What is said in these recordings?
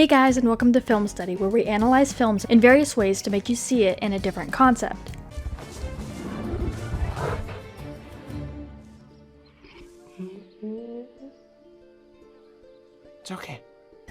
Hey guys, and welcome to Film Study, where we analyze films in various ways to make you see it in a different concept. It's okay.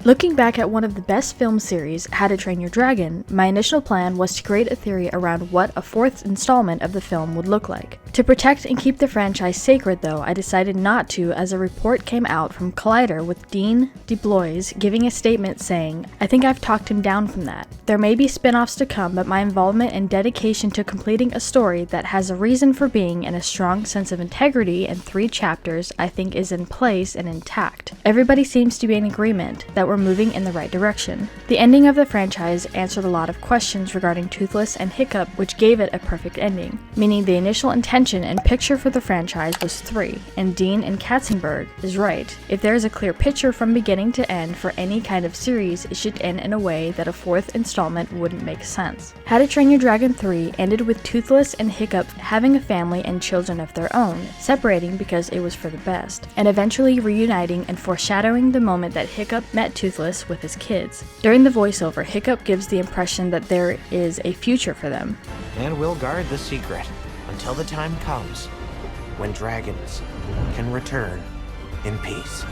Looking back at one of the best film series, How to Train Your Dragon, my initial plan was to create a theory around what a fourth installment of the film would look like. To protect and keep the franchise sacred though, I decided not to, as a report came out from Collider with Dean DeBlois giving a statement saying, "I think I've talked him down from that. There may be spin-offs to come, but my involvement and dedication to completing a story that has a reason for being and a strong sense of integrity in 3 chapters I think is in place and intact." Everybody seems to be in agreement that we're moving in the right direction. The ending of the franchise answered a lot of questions regarding Toothless and Hiccup, which gave it a perfect ending, meaning the initial intention and picture for the franchise was 3, and Dean and Katzenberg is right. If there is a clear picture from beginning to end for any kind of series, it should end in a way that a 4th installment wouldn't make sense. How to Train Your Dragon 3 ended with Toothless and Hiccup having a family and children of their own, separating because it was for the best, and eventually reuniting and foreshadowing the moment that Hiccup met Toothless with his kids. During the voiceover, Hiccup gives the impression that there is a future for them. And we'll guard the secret until the time comes when dragons can return in peace.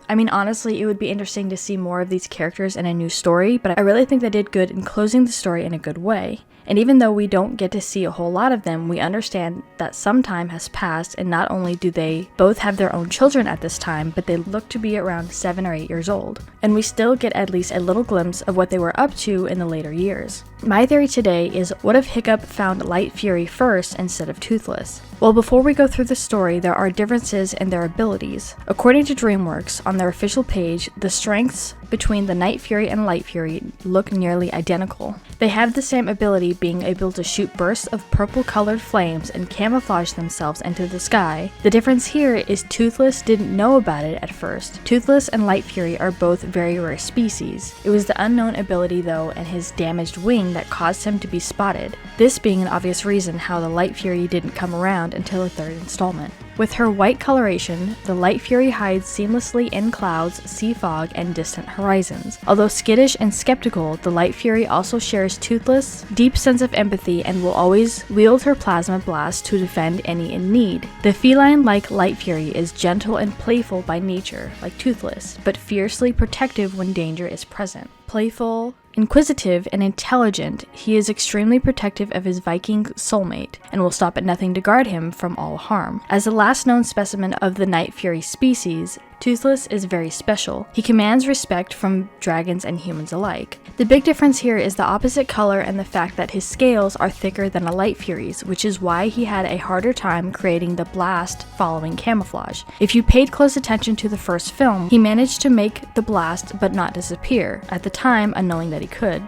I mean, honestly, it would be interesting to see more of these characters in a new story, but I really think they did good in closing the story in a good way. And even though we don't get to see a whole lot of them, we understand that some time has passed, and not only do they both have their own children at this time, but they look to be around 7 or 8 years old. And we still get at least a little glimpse of what they were up to in the later years. My theory today is, what if Hiccup found Light Fury first instead of Toothless? Well, before we go through the story, there are differences in their abilities. According to DreamWorks, on their official page, the strengths between the Night Fury and Light Fury look nearly identical. They have the same ability, being able to shoot bursts of purple-colored flames and camouflage themselves into the sky. The difference here is Toothless didn't know about it at first. Toothless and Light Fury are both very rare species. It was the unknown ability though, and his damaged wing that caused him to be spotted. This being an obvious reason how the Light Fury didn't come around until the 3rd installment. With her white coloration, the Light Fury hides seamlessly in clouds, sea fog, and distant horizons. Although skittish and skeptical, the Light Fury also shares Toothless' deep sense of empathy and will always wield her plasma blast to defend any in need. The feline-like Light Fury is gentle and playful by nature, like Toothless, but fiercely protective when danger is present. Playful, inquisitive, and intelligent, he is extremely protective of his Viking soulmate, and will stop at nothing to guard him from all harm. As the last known specimen of the Night Fury species, Toothless is very special. He commands respect from dragons and humans alike. The big difference here is the opposite color and the fact that his scales are thicker than a Light Fury's, which is why he had a harder time creating the blast following camouflage. If you paid close attention to the first film, he managed to make the blast but not disappear, at the time unknowing that he could.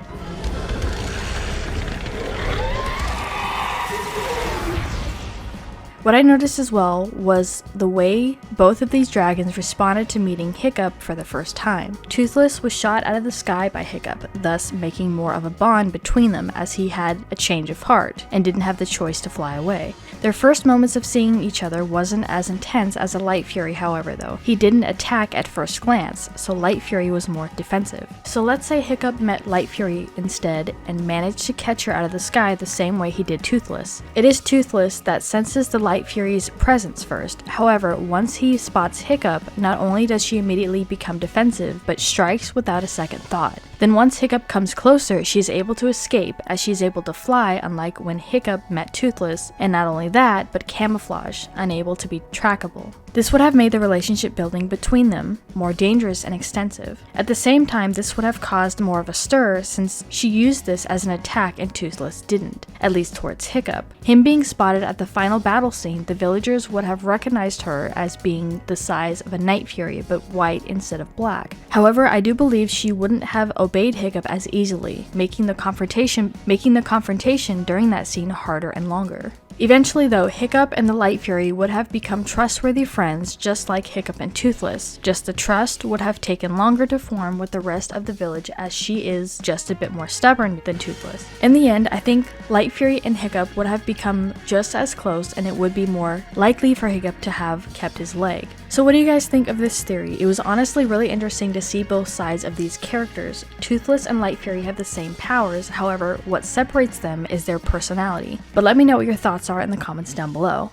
What I noticed as well was the way both of these dragons responded to meeting Hiccup for the first time. Toothless was shot out of the sky by Hiccup, thus making more of a bond between them, as he had a change of heart and didn't have the choice to fly away. Their first moments of seeing each other wasn't as intense as a Light Fury, however, though. He didn't attack at first glance, so Light Fury was more defensive. So let's say Hiccup met Light Fury instead and managed to catch her out of the sky the same way he did Toothless. It is Toothless that senses the Light Fury's presence first. However, once he spots Hiccup, not only does she immediately become defensive, but strikes without a second thought. Then once Hiccup comes closer, she is able to escape, as she is able to fly, unlike when Hiccup met Toothless, and not only that, but camouflage, unable to be trackable. This would have made the relationship building between them more dangerous and extensive. At the same time, this would have caused more of a stir, since she used this as an attack and Toothless didn't, at least towards Hiccup. Him being spotted at the final battle scene, the villagers would have recognized her as being the size of a Night Fury, but white instead of black. However, I do believe she wouldn't have obeyed Hiccup as easily, making the confrontation during that scene harder and longer. Eventually though, Hiccup and the Light Fury would have become trustworthy friends, just like Hiccup and Toothless. Just the trust would have taken longer to form with the rest of the village, as she is just a bit more stubborn than Toothless. In the end, I think Light Fury and Hiccup would have become just as close, and it would be more likely for Hiccup to have kept his leg. So what do you guys think of this theory? It was honestly really interesting to see both sides of these characters. Toothless and Light Fury have the same powers, however, what separates them is their personality. But let me know what your thoughts are in the comments down below.